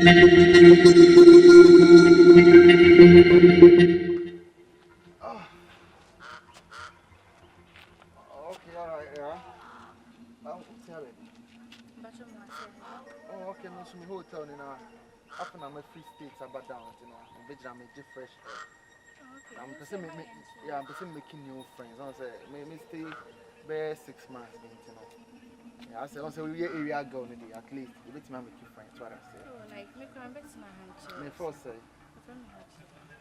Okay, all right, yeah. Tell it. Oh, okay, no, some hotel in after I'm a free state about down, you know, I'm a fresh air. I'm making new friends. I say, maybe stay there 6 months, you know. Yeah, I say, we area girl at least. You bet me make you friends. What I say. Oh, like me come back to my hand. Me first say,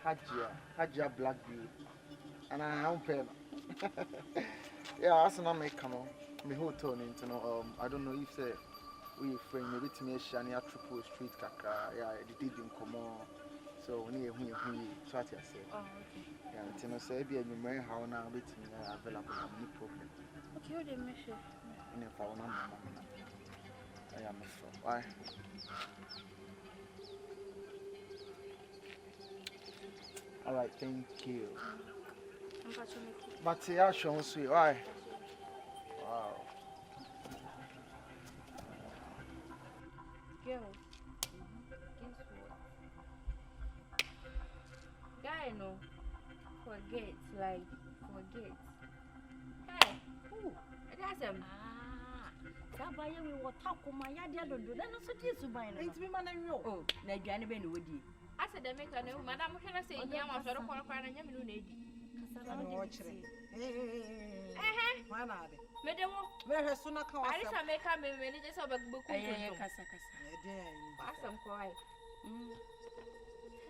Hajia Black Beauty, and I don't pay. Yeah, I say, not make come on. Me hotel into no. I don't know if say we friend maybe to me shiny at Triple Street Kaka. Yeah, the did in come on. So we need so what I say. Oh, okay. Yeah, you know, say be a memory how now bit available, no problem. Okay, what they measure? In a phone number. I am so. Why? All right, thank you. But yeah, show sweet. Why? Wow. Girl, guy, no, forget. Hey, ooh, that's him. Sabaya we will talk on my idea to do that. So this is mine. It's me, man. Oh, Nagani Benwoody. I said, they make a new madam. Can I say, yeah, I'm sort of qualified and you need. One are they? Madam, where has Suna come? I just make a minute of a book. Awesome, quiet.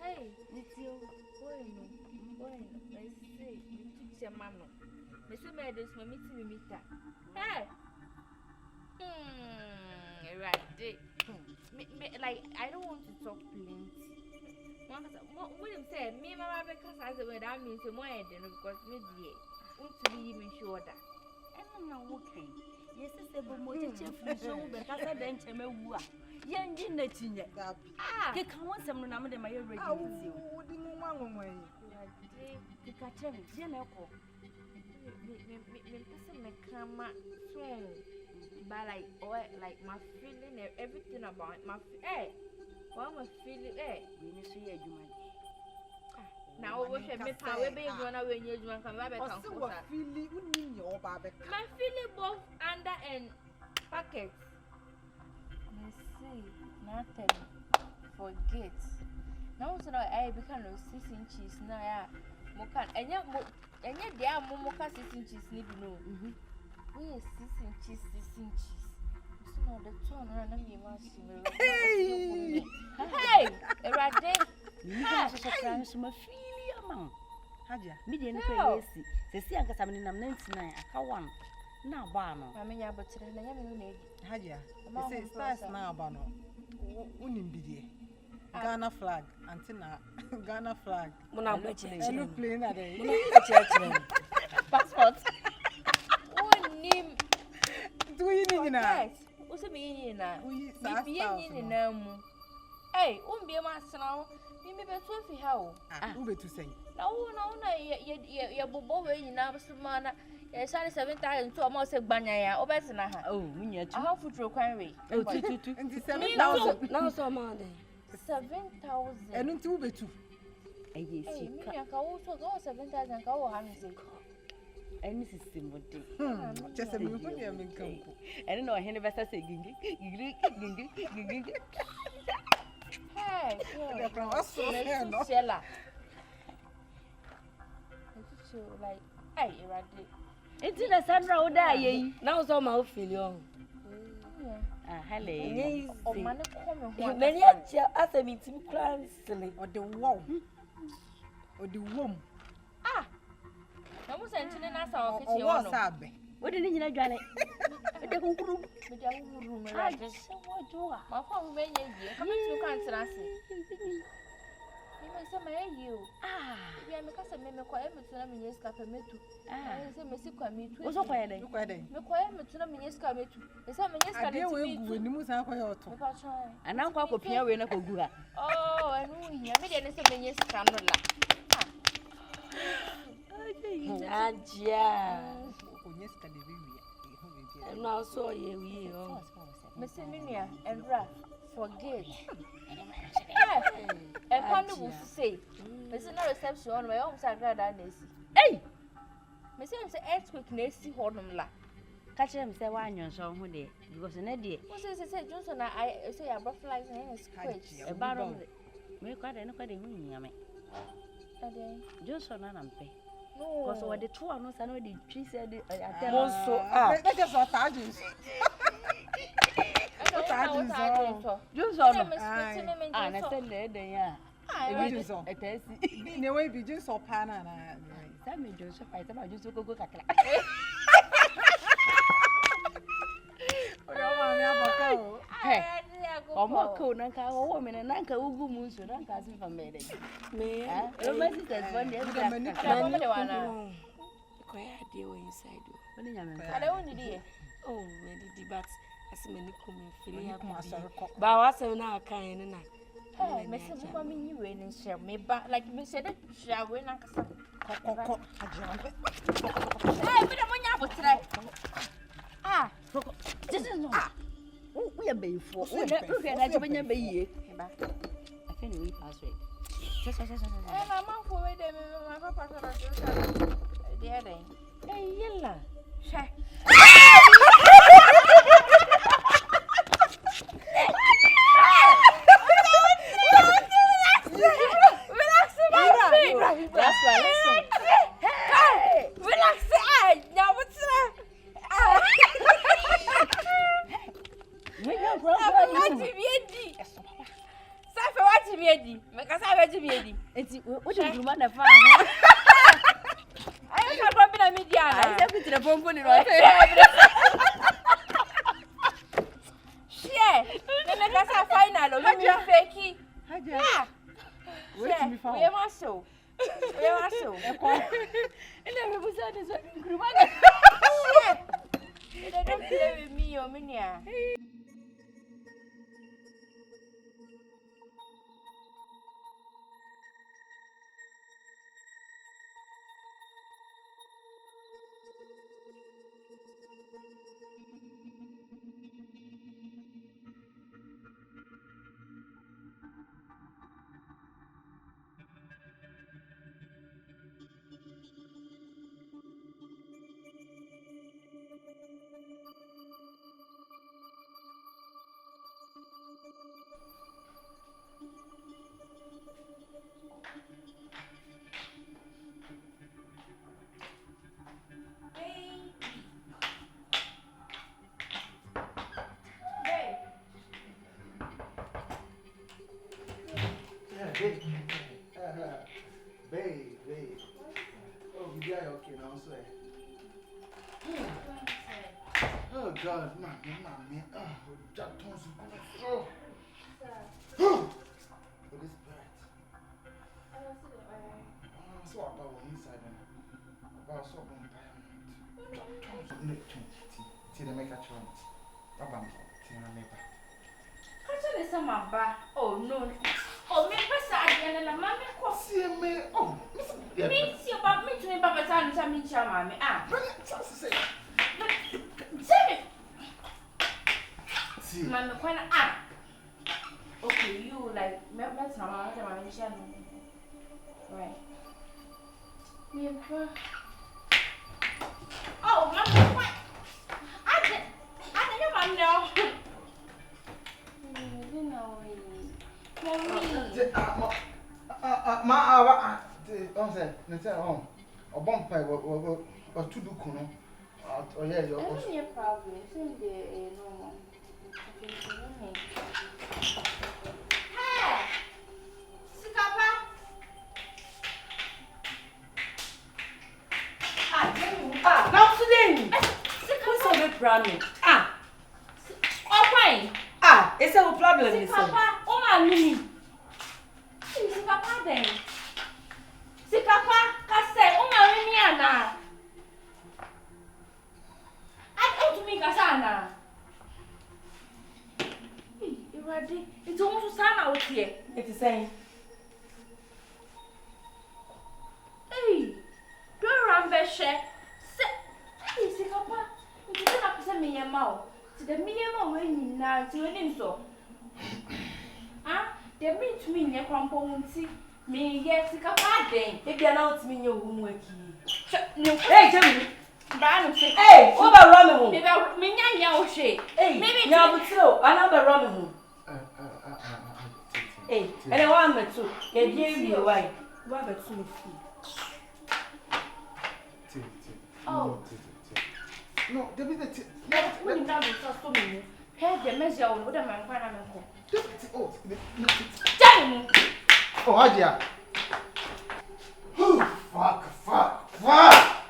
Hey, it's your boy. I say, you teach your mamma. Mr. Meadows, my meeting. Hey. Right. Like, I don't want to talk plenty. William said, me, my because I said, well, that means more than because maybe want to be even sure that. I'm not working. Yes, I said, but more chef, so because I didn't tell me what. Young Ginnet, you can't want some of them. I already know. What do you want? You can't tell me, Gynel. Me come soon. But like my feeling everything about my what my feeling we see you now we should me power be one when you come back my feeling both under and pocket me see nothing forget now so I become 6 inches now yeah mo can and yet there mo can 6 inches need no we 6 inches. Some of the tone run me machine. Hey, Erade. You have to try some affiliate. Hajia, median crazy. The sea and Casamina 99. I can't one. Now, Barno. I mean, but I am no Hajia. I say stars now, Barno. Unimbidia. Ghana flag, Antina. Ghana flag. When I'm playing at a passport. Do you need that? What's a meaning now? We in hey, won't be a master now. You may be 12 how? Who to say? No, you're bobbing in our manner. Yes, I 7,000 to almost a banya or better now. Oh, we are 2 foot requirement. Oh, 7,000 now, so money 7,000 and 2 by 2. I guess also go 7,000 go and Mrs. Timothy. Just a minute, I don't know. I never say gingy. Hey, like, hey, it's in a Sandra would die. Now, so my feeling. Hello, oh, man, many after me to cry silly or the womb or the womb. Ah. I was entering us our kitchen. What did you know, Janet? The room, I just saw my phone may you come to cancel us. You may say, you. Ah, we are because I may require me to me, yes, Capametu. I say, Messica, me too. What's up, I think? Require me to me, yes, Cametu. The same, yes, Cametu. When you must have and now, Papa Pierre, we're not good. Oh, I know you made any seven years, Camilla. Hajia. And now so we Miss Minia and Ra forget. And Connie will say, Miss no reception on my own side. Hey! Miss earthquake Nancy Hornum. Catch him say one year so who day because an idea. What says it, Johnson? I say a butterflies and a barrel. Make quite anybody winning. I mean, Johnson and pay. Because what the 2 hours I know the tree said, I tell so. That is what I do. Johnson, I said, yeah. I do so. In a way, be just so pan and I me Joseph, I thought I just go. Hey, Omako Nanka woman and Nanka Ugu Moon, so Nanka as if I made it. Me, my sister's one day. Quite idea when inside you. I don't need it. Oh, many debates as many come feeling up my circle. But I was now kind and oh, Mrs. Woman, you win and share me back like Miss Edith shall win. Hey, but I'm not today. Ah, this is not. We are being for. We are when you be. I can't read password. And I'm out for it. My papa, dear, hey, yella. That's why. Hey, relax. Now what's that? We don't watch me. Make us have a baby. It's what do you want to find? I don't have a media. I have to the phone for it right. Share. Make us a final. Hajia Fauzy. Hajia. We are muscle. We are muscle. And everybody is they don't play with me or Minia. Babe. Oh, we are okay now, sir. Oh, God, mommy. Oh, that tongue's so. Oh, this bird. So about inside about so see the make a chance. Baba, oh no. Oh, me person and la mamma see me. Oh, me see about me to me, Papa San, me, mammy. Ah, say, see, Mamma, when ah. Okay, you like, that's not my channel. Right. Me, oh, Mamma, what? I don't know. don't say, home. A bomb pipe or two do kuno. Oh, yeah, you're only a problem. Send the normal. Hey, Sikapa. Now today. What's so big problem? Okay. It's a problem. Sikapa, oh my mini. Sikapa then. Sikapa, kase, oh my mini ana. I don't me kasana. You ready? It's almost time out here. It is saying. Hey, don't run beshe. Hey, Sikapa, it's niema to the minimum when now to him so. Ah, the meat me near Crumpon me yes, Sikapa then. If you announce me your homework. Hey, Jimmy. Hey, over Roman. Maybe me and she. Hey, maybe Yabuto, another Roman. Hey, and I want me to. If you be away, what about some oh, no, there be the tea. When you now be so many, head the measure of what a man can have. Oh, Damn! oh, Hajia. Fuck.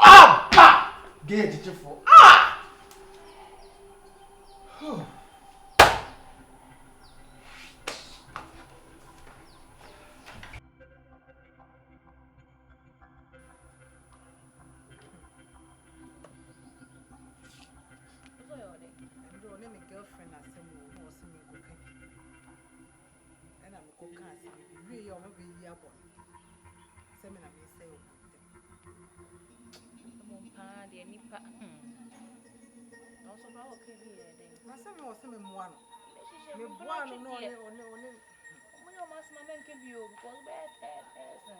Ah, bah! Get it for. Ah! Girlfriend as some more swimming cooking. And I'm cooking. We are maybe a boy. Seminar may say, The Nipa. Also, okay, my son was some one. maybe one or no. When your master man can be because bad person.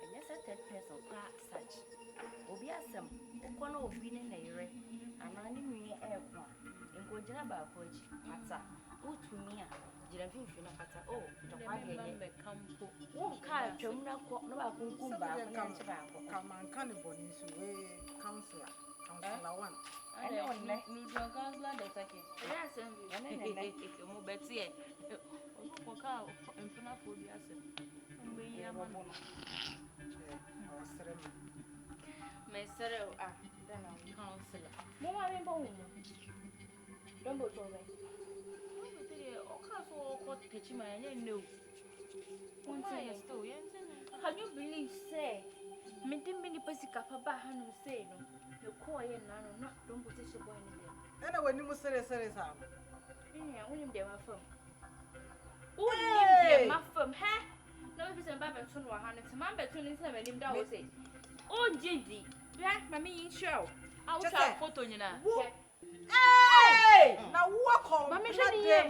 And yes, a third person, such. Obiasam, one of being in a ray, and I knew me aircraft. And go Janaba Coach, Mata, who to me, Jiravin Finapata, oh, the white come to won't carry Jamuna, no, I won't come back. Come on, cannibal is way counselor one. I don't know your counselor, the second. Yes, and then I take a more better yet. And put up for the asset. My sorrow, then I'm counselor. No, I'm in bone. Don't go to me. What catching my no. One say, how you believe, say, Mintin Mini Sikapa Bahan will say, no, you call in none, not don't put a boy in there. And when you must say, Yeah, only they were from. Oh, my firm, ha? No, if it's a baby to know how to man between 7 and him down will say, oh, Gigi, yeah, Mammy, show. I will try a photo, you know. Hey! Now walk on, Mammy, yeah.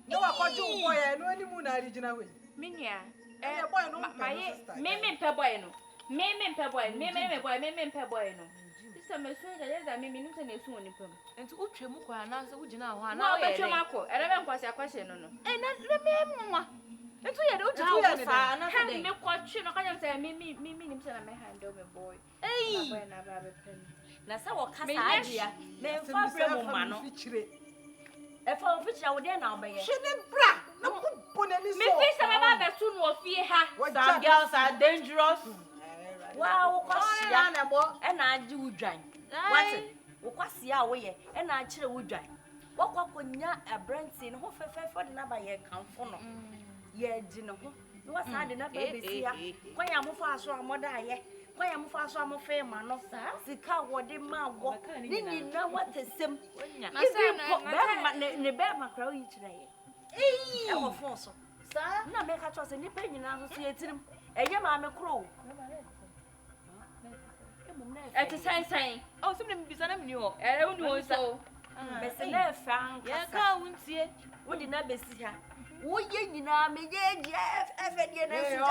No, I want you, boy, I know any moon original way. Minia, my Meme Peboino, Meme Peboy, Meme Peboino. This time, as soon as I made me look at a soon and to Uchimuka and answer, would you know? Now, I bet Marco, I don't want a question. And let me, Mamma. And so you don't know, having no question, I can say, Mimi, himself, I may hand over, boy. Hey, when I've a pen. That's our Hajia, may Fabio Mano. If I wish I would then now be a no, put any face about soon will fear her. What girls are dangerous. Wow, and I do drink. What's it? What's the way? And I chill would drink. What could not a brand in who for the number ye come for no? Ye, Gino, what's I did not be here? Why am I fast from mother yet? Why am I fast from a fair man of Sikapa, what did my walk? Didn't you know what to sim? The bear macro today. Eh, our force. Sir, no make a trust any penny now to see it. And your mamma crow. At the same saying, oh, something beside him, you I don't know so. Messenger found, yeah, can't see it. What did not be see her? Would you know me? Yeah,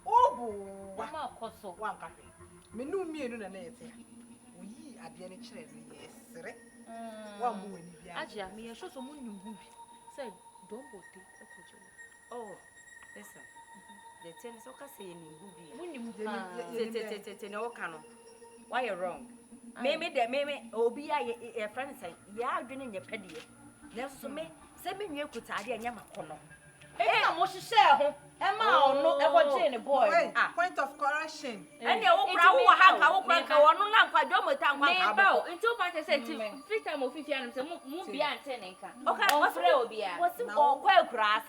oh, Mamma, Cosso, one country. Me no me no na net. We are the any children, yes, one woman. Hajia, me show some money movie. Said, don't go take oh, listen. The ten is okay saying in no canon. Why you're wrong? Maybe be a friend say, yeah, I've been in your petty. Never so me, send me your good idea, Yamacono. I'm what you say. Emma, no, ever Jane, boy. Point of correction. And you will have I don't know about until I said to me, 3 times of 50 and some movie and 10 acre. Okay, what's it all quite grass?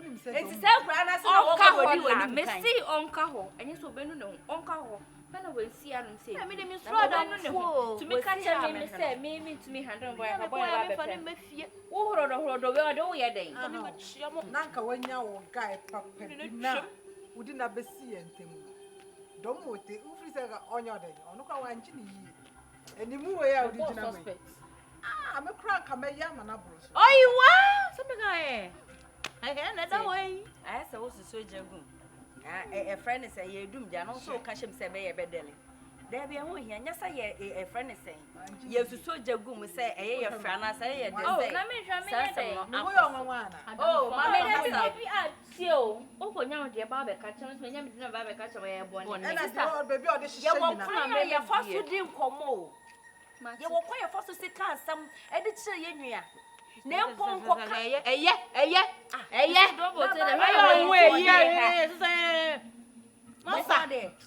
It's self runners on Missy on Caho, and you so Benuno on Caho. When I will see and say, I mean, Miss Rodon to make a tell me, say, maybe to me, 100 boy, a boy, for him, oh, the way a day. Nanka, when you guy, papa, now, we didn't have a see anything. Don't want it, Who said on your day? On the one Jimmy. And the move way out original. I'm a crank, I'm a yam and a bruise. Oh, you are? Something I can't that way. I asked also so jagoon. A friend is a doom, Jan also catch him say a bedeli. There be a one here, yes, a friend is saying. Yes, so jagoon will say a friend, I say, oh, my oh, open now, dear Barbie catcher, when you never have a catcher where born. And I said, baby, you won't come your first to drink como. You will quite forced to sit class some editor in here. No pong,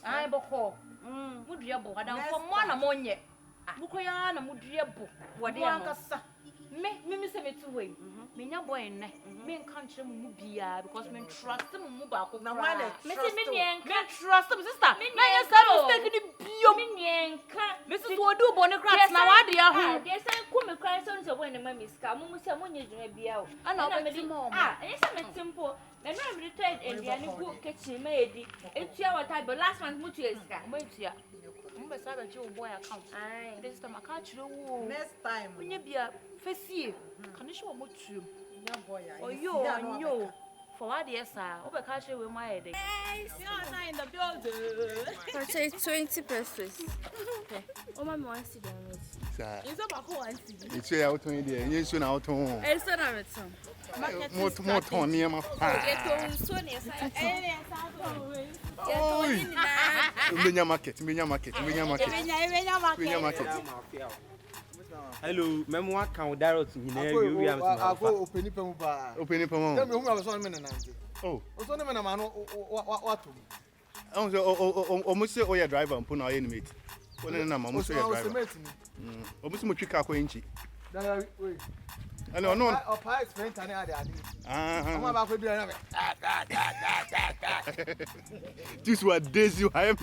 I boko. Would you have done for one among ye? Mukoyana would you have what they are? Me say me 2 way. Me no boy and me country mubia because men trust them mubako. Now, me trust them, sister. Me taking the Mrs. Wodu Bonacrat now. I guess I come across on the when the mammy scam, someone you be out. I know, it's simple. And I'm retired and the animal kitchen made it's your type, but last month, Mutu is wait here. Your boy account. Aye, this time I catch you next time when you be a facey. Can you show Mutu? Young boy, or you for what yes, sir. Over catch you with my headache. You're in the building. I say 20 pesos. Oh, my mom wants to do it. It's about who wants to do it. It's out on the you soon out on. It's not a return. More near my Hello, Memoir count direct in you. I'll go open it. Open it. Oh, what? Almost say, driver and put our enemy. Almost say, almost much car for inch. I know, no. This was days you have.